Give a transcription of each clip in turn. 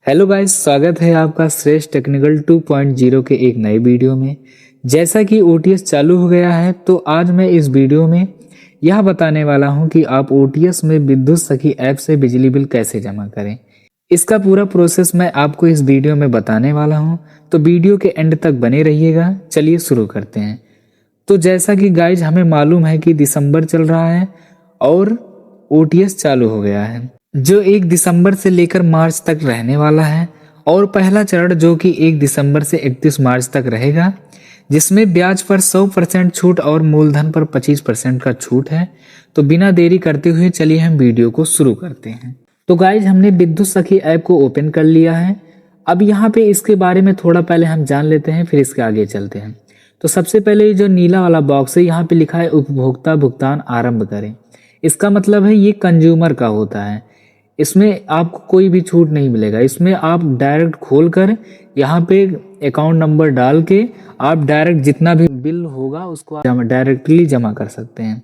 Hello guys, स्वागत है आपका श्रेष्ठ टेक्निकल 2.0 के एक नए वीडियो में। जैसा कि ओटीएस चालू हो गया है तो आज मैं इस वीडियो में यह बताने वाला हूं कि आप ओटीएस में विद्युत सखी ऐप से बिजली बिल कैसे जमा करें। इसका पूरा प्रोसेस मैं आपको इस वीडियो में बताने वाला हूं, तो वीडियो के एंड तक बने रहिएगा। चलिए शुरू करते हैं। तो जैसा कि गाइज हमें मालूम है कि दिसंबर चल रहा है और ओटीएस चालू हो गया है, जो 1 दिसंबर से लेकर मार्च तक रहने वाला है। और पहला चरण जो कि 1 दिसंबर से 31 मार्च तक रहेगा, जिसमें ब्याज पर 100% छूट और मूलधन पर 25% का छूट है। तो बिना देरी करते हुए चलिए हम वीडियो को शुरू करते हैं। तो गाइज हमने विद्युत सखी ऐप को ओपन कर लिया है। अब यहाँ पे इसके बारे में थोड़ा पहले हम जान लेते हैं, फिर इसके आगे चलते हैं। तो सबसे पहले जो नीला वाला बॉक्स है, यहाँ पे लिखा है उपभोक्ता भुगतान आरंभ करें। इसका मतलब है ये कंज्यूमर का होता है। इसमें आपको कोई भी छूट नहीं मिलेगा। इसमें आप डायरेक्ट खोल कर यहाँ पे अकाउंट नंबर डाल के आप डायरेक्ट जितना भी बिल होगा उसको आप डायरेक्टली जमा कर सकते हैं।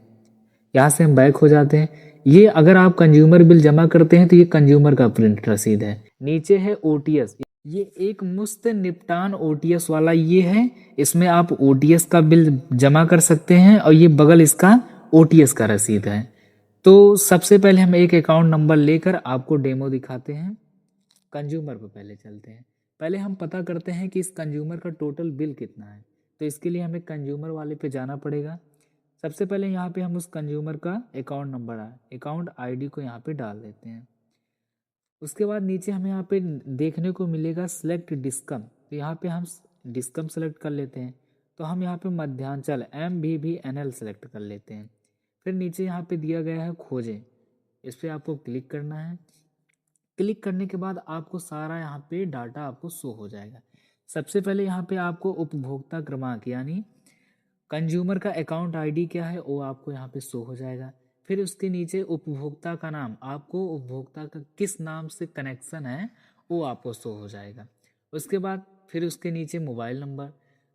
यहाँ से हम बैक हो जाते हैं। ये अगर आप कंज्यूमर बिल जमा करते हैं तो ये कंज्यूमर का प्रिंट रसीद है। नीचे है ओटीएस, ये एक मुफ्त निपटान ओटीएस वाला ये है। इसमें आप ओटीएस का बिल जमा कर सकते हैं और ये बगल इसका ओटीएस का रसीद है। तो सबसे पहले हम एक अकाउंट नंबर लेकर आपको डेमो दिखाते हैं। कंज्यूमर पर पहले चलते हैं। पहले हम पता करते हैं कि इस कंज्यूमर का टोटल बिल कितना है। तो इसके लिए हमें कंज्यूमर वाले पे जाना पड़ेगा। सबसे पहले यहाँ पे हम उस कंज्यूमर का अकाउंट नंबर अकाउंट आईडी को यहाँ पे डाल देते हैं। उसके बाद नीचे हमें यहाँ पे देखने को मिलेगा सिलेक्ट डिस्कम। तो यहाँ पे हम डिस्कम सेलेक्ट कर लेते हैं। तो हम यहाँ पे मध्यांचल MVVNL सेलेक्ट कर लेते हैं। फिर नीचे यहाँ पे दिया गया है खोजें, इस पर आपको क्लिक करना है। क्लिक करने के बाद आपको सारा यहाँ पे डाटा आपको शो हो जाएगा। सबसे पहले यहाँ पे आपको उपभोक्ता क्रमांक यानी कंज्यूमर का अकाउंट आईडी क्या है वो आपको यहाँ पे शो हो जाएगा। फिर उसके नीचे उपभोक्ता का नाम, आपको उपभोक्ता का किस नाम से कनेक्शन है वो आपको शो हो जाएगा। उसके बाद फिर उसके नीचे मोबाइल नंबर,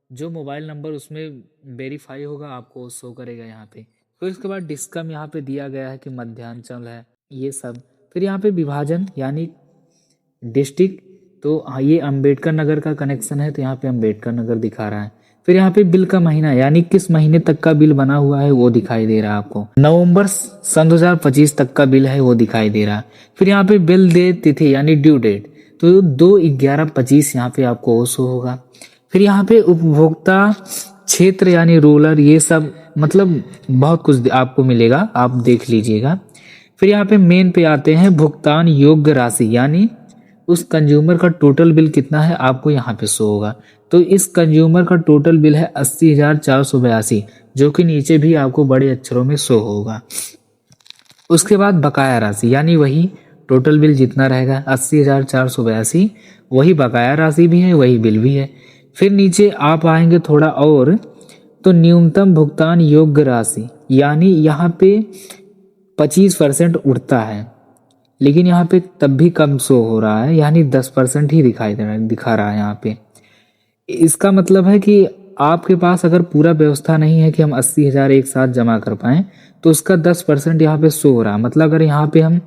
जो मोबाइल नंबर उसमें वेरीफाई होगा आपको शो करेगा यहाँ पे। फिर उसके बाद डिस्कम यहाँ पे दिया गया है कि मध्यांचल है ये सब। फिर यहाँ पे विभाजन यानी डिस्ट्रिक्ट, तो ये अंबेडकर नगर का कनेक्शन है तो यहाँ पे अंबेडकर नगर दिखा रहा है। फिर यहाँ पे बिल का महीना यानी किस महीने तक का बिल बना हुआ है वो दिखाई दे रहा है आपको। नवंबर सन 2025 तक का बिल है वो दिखाई दे रहा है। फिर यहाँ पे बिल दे तिथि यानी ड्यू डेट, तो 2/11/25 यहाँ पे आपको शो होगा। फिर यहाँ पे उपभोक्ता क्षेत्र यानी रूरल, ये सब मतलब बहुत कुछ आपको मिलेगा, आप देख लीजिएगा। फिर यहाँ पे मेन पे आते हैं भुगतान योग्य राशि यानी उस कंज्यूमर का टोटल बिल कितना है आपको यहाँ पे शो होगा। तो इस कंज्यूमर का टोटल बिल है 80,482, जो कि नीचे भी आपको बड़े अक्षरों में शो होगा। उसके बाद बकाया राशि यानी वही टोटल बिल जितना रहेगा 80,482, वही बकाया राशि भी है, वही बिल भी है। फिर नीचे आप आएंगे थोड़ा और, तो न्यूनतम भुगतान योग्य राशि यानी यहाँ पे 25% उठता है, लेकिन यहाँ पे तब भी कम शो हो रहा है यानी 10% ही दिखा रहा है यहाँ पे। इसका मतलब है कि आपके पास अगर पूरा व्यवस्था नहीं है कि हम 80,000 एक साथ जमा कर पाएँ, तो उसका 10% यहाँ पे शो हो रहा है। मतलब अगर यहाँ पे हम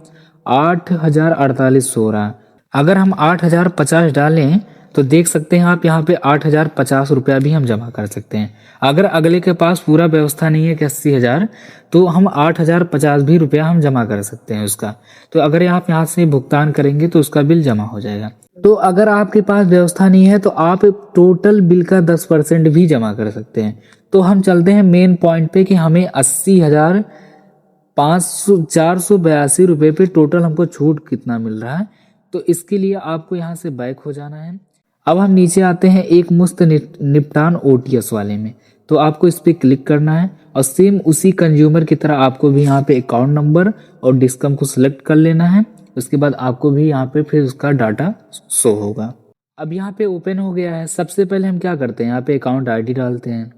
8,048 शो हो रहा है, अगर हम 8,050 डालें तो देख सकते हैं आप यहाँ पे 8,050 रुपया भी हम जमा कर सकते हैं। अगर अगले के पास पूरा व्यवस्था नहीं है कि 80,000, तो हम 8,050 भी रुपया हम जमा कर सकते हैं उसका। तो अगर आप यहाँ से भुगतान करेंगे तो उसका बिल जमा हो जाएगा। तो अगर आपके पास व्यवस्था नहीं है तो आप टोटल बिल का 10% भी जमा कर सकते हैं। तो हम चलते हैं मेन पॉइंट पे कि हमें 80,482 रुपये पे टोटल हमको छूट कितना मिल रहा है। तो इसके लिए आपको यहाँ से बैक हो जाना है। अब हम नीचे आते हैं एक मुफ्त निपटान ओटीएस वाले में, तो आपको इस पर क्लिक करना है और सेम उसी कंज्यूमर की तरह आपको भी यहाँ पे अकाउंट नंबर और डिस्कम को सिलेक्ट कर लेना है। उसके बाद आपको भी यहाँ पे फिर उसका डाटा शो होगा। अब यहाँ पे ओपन हो गया है। सबसे पहले हम क्या करते हैं, यहाँ पे अकाउंट आईडी डालते हैं।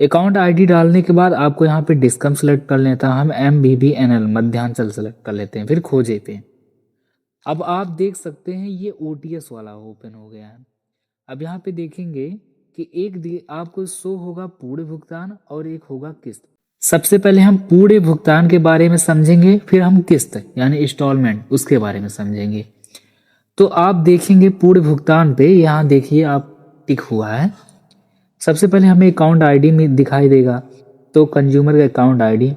अकाउंट आईडी डालने के बाद आपको यहाँ पे डिस्कम सेलेक्ट कर लेता है, हम MVVNL मध्यांचल सेलेक्ट कर लेते हैं। फिर खोजे पे अब आप देख सकते हैं ये ओटीएस वाला ओपन हो गया है। अब यहाँ पे देखेंगे कि एक आपको शो होगा पूर्ण भुगतान और एक होगा किस्त। सबसे पहले हम पूर्ण भुगतान के बारे में समझेंगे, फिर हम किस्त यानी इंस्टॉलमेंट उसके बारे में समझेंगे। तो आप देखेंगे पूर्ण भुगतान पे यहाँ देखिए आप टिक हुआ है। सबसे पहले हमें अकाउंट आईडी में दिखाई देगा, तो कंज्यूमर का अकाउंट आईडी,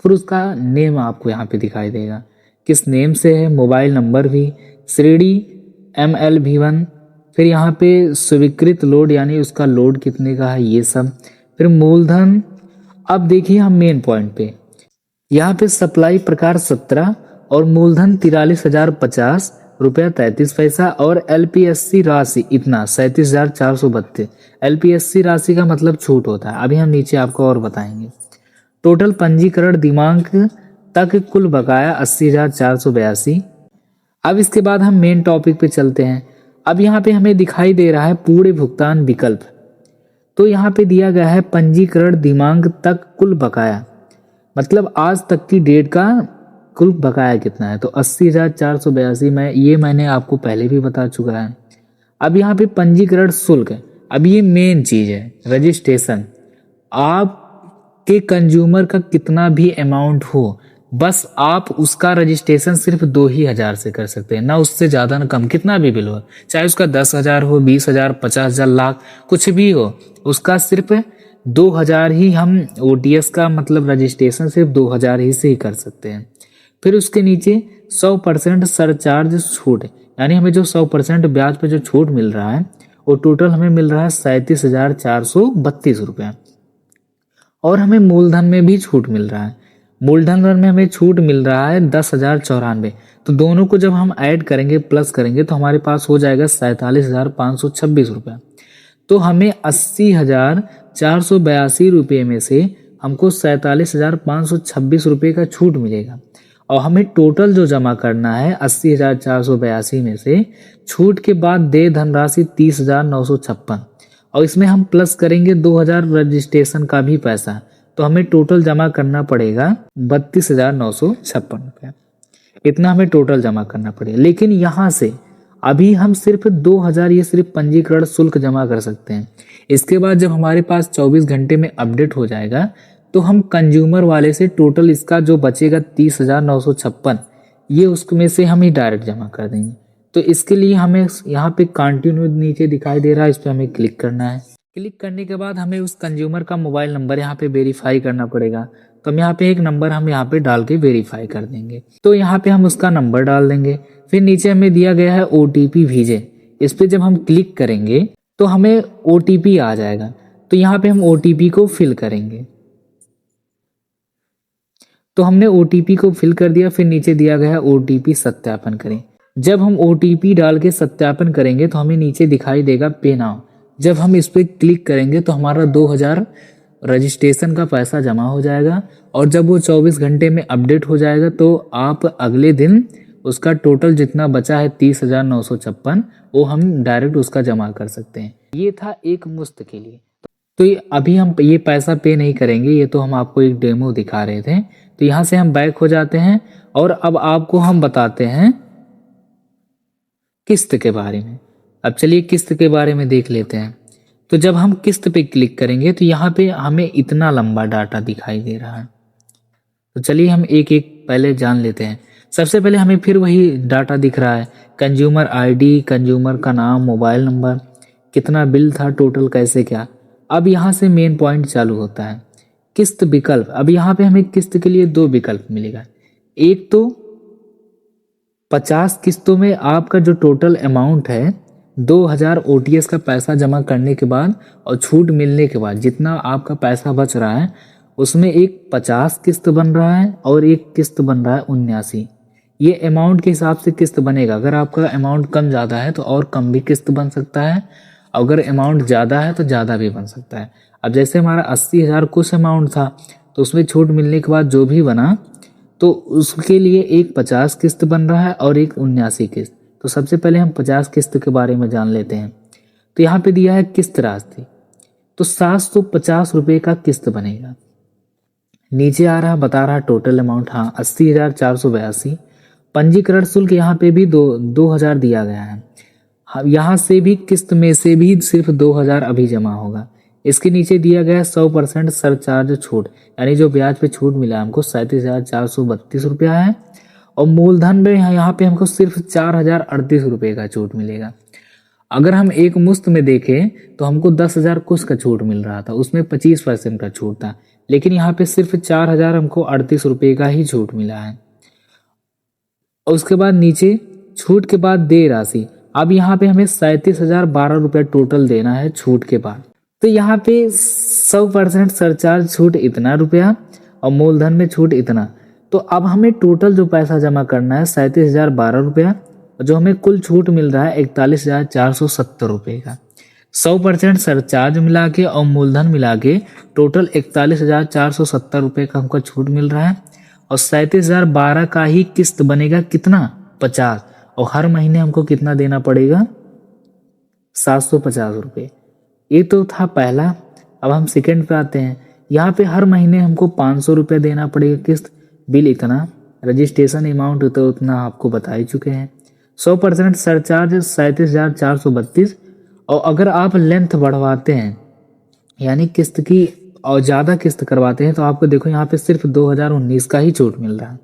फिर उसका नेम आपको यहाँ पे दिखाई देगा किस नेम से है, मोबाइल नंबर भी, श्रेणी MLV1, फिर यहाँ पे स्वीकृत लोड यानी उसका लोड कितने का है ये सब, फिर मूलधन। अब देखिए हम मेन पॉइंट पे यहाँ पे सप्लाई प्रकार 17 और मूलधन 43,050 रुपया 33 पैसा और LPSC राशि इतना 37,432। LPSC राशि का मतलब छूट होता है, अभी हम नीचे आपको और बताएंगे। टोटल पंजीकरण दिनांक तक कुल बकाया 80,482। अब इसके बाद हम मेन टॉपिक पे चलते हैं। अब यहाँ पे हमें दिखाई दे रहा है पूर्ण भुगतान विकल्प, तो यहाँ पे दिया गया है पंजीकरण दिनांक तक कुल बकाया, मतलब आज तक की डेट का कुल बकाया कितना है, तो 80,482 में ये मैंने आपको पहले भी बता चुका है। अब यहाँ पे पंजीकरण शुल्क, अब ये मेन चीज है रजिस्ट्रेशन। आपके कंज्यूमर का कितना भी अमाउंट हो, बस आप उसका रजिस्ट्रेशन सिर्फ 2,000 से कर सकते हैं, ना उससे ज़्यादा ना कम, कितना भी बिल हो, चाहे उसका 10,000 हो, 20,000, 50,000, लाख, कुछ भी हो, उसका सिर्फ 2,000 ही हम OTS का मतलब रजिस्ट्रेशन सिर्फ 2,000 ही से ही कर सकते हैं। फिर उसके नीचे 100% सरचार्ज छूट, यानी हमें जो 100% ब्याज पे जो छूट मिल रहा है वो टोटल हमें मिल रहा है 37,432 रुपया। और हमें मूलधन में भी छूट मिल रहा है, मूलधन में हमें छूट मिल रहा है 10,094। तो दोनों को जब हम ऐड करेंगे प्लस करेंगे तो हमारे पास हो जाएगा 47,526 रुपया। तो हमें 80,482 रुपये में से हमको 47,526 रुपये का छूट मिलेगा, और हमें टोटल जो जमा करना है 80,482 में से छूट के बाद दे धनराशि 30,956, और इसमें हम प्लस करेंगे 2,000 रजिस्ट्रेशन का भी पैसा, तो हमें टोटल जमा करना पड़ेगा 32,956 रुपया। इतना हमें टोटल जमा करना पड़ेगा। लेकिन यहाँ से अभी हम सिर्फ 2,000 ये सिर्फ पंजीकरण शुल्क जमा कर सकते हैं। इसके बाद जब हमारे पास 24 घंटे में अपडेट हो जाएगा तो हम कंज्यूमर वाले से टोटल इसका जो बचेगा 30,956 ये उसमें से हम ही डायरेक्ट जमा कर देंगे। तो इसके लिए हमें यहाँ पे कंटिन्यू नीचे दिखाई दे रहा है, इस पर हमें क्लिक करना है। क्लिक करने के बाद हमें उस कंज्यूमर का मोबाइल नंबर यहाँ पे वेरीफाई करना पड़ेगा, तो हम यहाँ पे एक नंबर हम यहाँ पे डाल के वेरीफाई कर देंगे। तो यहाँ पे हम उसका नंबर डाल देंगे। फिर नीचे हमें दिया गया है OTP भेजे, इस पर जब हम क्लिक करेंगे तो हमें OTP आ जाएगा, तो यहाँ पे हम OTP को फिल करेंगे। तो हमने OTP को फिल कर दिया। फिर नीचे दिया गया है OTP सत्यापन करें। जब हम OTP डाल के सत्यापन करेंगे तो हमें नीचे दिखाई देगा पे नाउ। जब हम इस पर क्लिक करेंगे तो हमारा 2,000 रजिस्ट्रेशन का पैसा जमा हो जाएगा, और जब वो 24 घंटे में अपडेट हो जाएगा तो आप अगले दिन उसका टोटल जितना बचा है 30,956 वो हम डायरेक्ट उसका जमा कर सकते हैं। ये था एक मुश्त के लिए। तो अभी हम ये पैसा पे नहीं करेंगे, ये तो हम आपको एक डेमो दिखा रहे थे। तो यहाँ से हम बैक हो जाते हैं और अब आपको हम बताते हैं किस्त के बारे में। अब चलिए किस्त के बारे में देख लेते हैं। तो जब हम किस्त पे क्लिक करेंगे तो यहाँ पे हमें इतना लंबा डाटा दिखाई दे रहा है। तो चलिए हम एक एक पहले जान लेते हैं। सबसे पहले हमें फिर वही डाटा दिख रहा है, कंज्यूमर ID, कंज्यूमर का नाम, मोबाइल नंबर, कितना बिल था, टोटल कैसे क्या। अब यहाँ से मेन पॉइंट चालू होता है किस्त विकल्प। अब यहाँ पे हमें किस्त के लिए 2 विकल्प मिलेगा। एक तो 50 किस्तों में आपका जो टोटल अमाउंट है 2,000 OTS का पैसा जमा करने के बाद और छूट मिलने के बाद जितना आपका पैसा बच रहा है उसमें एक 50 किस्त बन रहा है और एक किस्त बन रहा है 79। ये अमाउंट के हिसाब से किस्त बनेगा। अगर आपका अमाउंट कम ज़्यादा है तो और कम भी किस्त बन सकता है, अगर अमाउंट ज़्यादा है तो ज़्यादा भी बन सकता है। अब जैसे हमारा 80,000 कुछ अमाउंट था तो उसमें छूट मिलने के बाद जो भी बना तो उसके लिए एक 50 किस्त बन रहा है और एक 79 किस्त। तो सबसे पहले हम 50 किस्त के बारे में जान लेते हैं। तो यहाँ पे दिया है किस्त राशि, तो 750 रुपये का किस्त बनेगा। नीचे आ रहा बता रहा टोटल अमाउंट, हाँ 80,482। पंजीकरण शुल्क यहाँ पे भी 2,000 दिया गया है। यहाँ से भी किस्त में से भी सिर्फ 2,000 अभी जमा होगा। इसके नीचे दिया गया 100% सरचार्ज छूट, यानी जो ब्याज पे छूट मिला हमको 37,432 रुपया है, और मूलधन में यहाँ पे हमको सिर्फ 4038 रुपये का छूट मिलेगा। अगर हम एक मुश्त में देखें तो हमको 10,000 कुछ का छूट मिल रहा था, उसमें 25% का छूट था, लेकिन यहाँ पे सिर्फ 4,000 हमको 38 रुपये का ही छूट मिला है। और उसके बाद नीचे छूट के बाद देय राशि, अब यहाँ पे हमें 37,012 रुपये टोटल देना है छूट के बाद। तो यहाँ पे 100% सरचार्ज छूट इतना रुपया और मूलधन में छूट इतना, तो अब हमें टोटल जो पैसा जमा करना है 37,012 रुपया, जो हमें कुल छूट मिल रहा है 41,470 रुपये का। 100% सरचार्ज मिला के और मूलधन मिला के टोटल 41,470 रुपये का हमको छूट मिल रहा है। और 37,012 का ही किस्त बनेगा कितना, 50, और हर महीने हमको कितना देना पड़ेगा, 750 रुपये। ये तो था पहला। अब हम सेकंड पे आते हैं। यहाँ पे हर महीने हमको 500 रुपये देना पड़ेगा किस्त, बिल इतना, रजिस्ट्रेशन अमाउंट तो उतना आपको बता ही चुके हैं। 100% सरचार्ज 37,432। और अगर आप लेंथ बढ़वाते हैं यानी किस्त की और ज़्यादा किस्त करवाते हैं तो आपको देखो यहाँ पे सिर्फ 2019 का ही छूट मिल रहा है।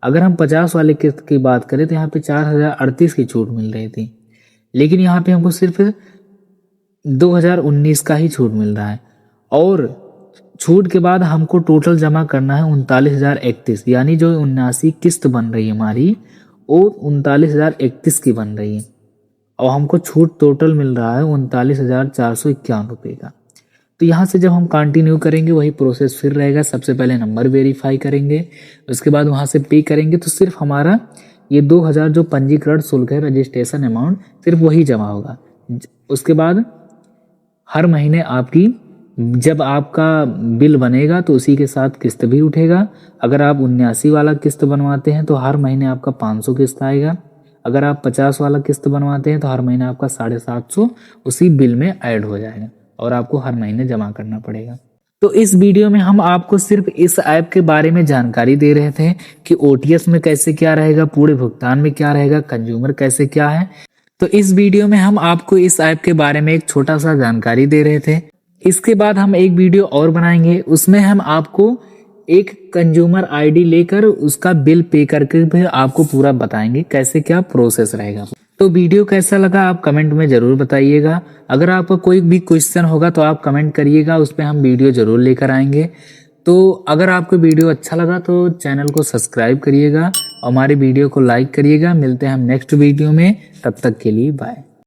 अगर हम 50 वाले किस्त की बात करें तो यहाँ पे 4,038 की छूट मिल रही थी, लेकिन यहाँ पे हमको सिर्फ 2019 का ही छूट मिल रहा है। और छूट के बाद हमको टोटल जमा करना है 39,031, यानी जो 79 किस्त बन रही है हमारी वो 39,031 की बन रही है, और हमको छूट टोटल मिल रहा है 39,451 रुपये का। तो यहाँ से जब हम कंटिन्यू करेंगे वही प्रोसेस फिर रहेगा। सबसे पहले नंबर वेरीफाई करेंगे, उसके बाद वहाँ से पे करेंगे, तो सिर्फ हमारा ये 2,000 जो पंजीकरण शुल्क है, रजिस्ट्रेशन अमाउंट, सिर्फ वही जमा होगा। उसके बाद हर महीने आपकी जब आपका बिल बनेगा तो उसी के साथ किस्त भी उठेगा। अगर आप 79 वाला किस्त बनवाते हैं तो हर महीने आपका 500 किस्त आएगा। अगर आप 50 वाला किस्त बनवाते हैं तो हर महीने आपका 750 उसी बिल में ऐड हो जाएगा और आपको हर महीने जमा करना पड़ेगा। तो इस वीडियो में हम आपको सिर्फ इस ऐप के बारे में जानकारी दे रहे थे कि ओटीएस में कैसे क्या रहेगा, पूरे भुगतान में क्या रहेगा, कंज्यूमर कैसे क्या है। तो इस वीडियो में हम आपको इस ऐप के बारे में एक छोटा सा जानकारी दे रहे थे। इसके बाद हम एक वीडियो और बनाएंगे, उसमें हम आपको एक कंज्यूमर आईडी लेकर उसका बिल पे करके भी आपको पूरा बताएंगे कैसे क्या प्रोसेस रहेगा। तो वीडियो कैसा लगा आप कमेंट में जरूर बताइएगा। अगर आपका कोई भी क्वेश्चन होगा तो आप कमेंट करिएगा, उस पर हम वीडियो जरूर लेकर आएंगे। तो अगर आपको वीडियो अच्छा लगा तो चैनल को सब्सक्राइब करिएगा और हमारे वीडियो को लाइक करिएगा। मिलते हैं हम नेक्स्ट वीडियो में, तब तक के लिए बाय।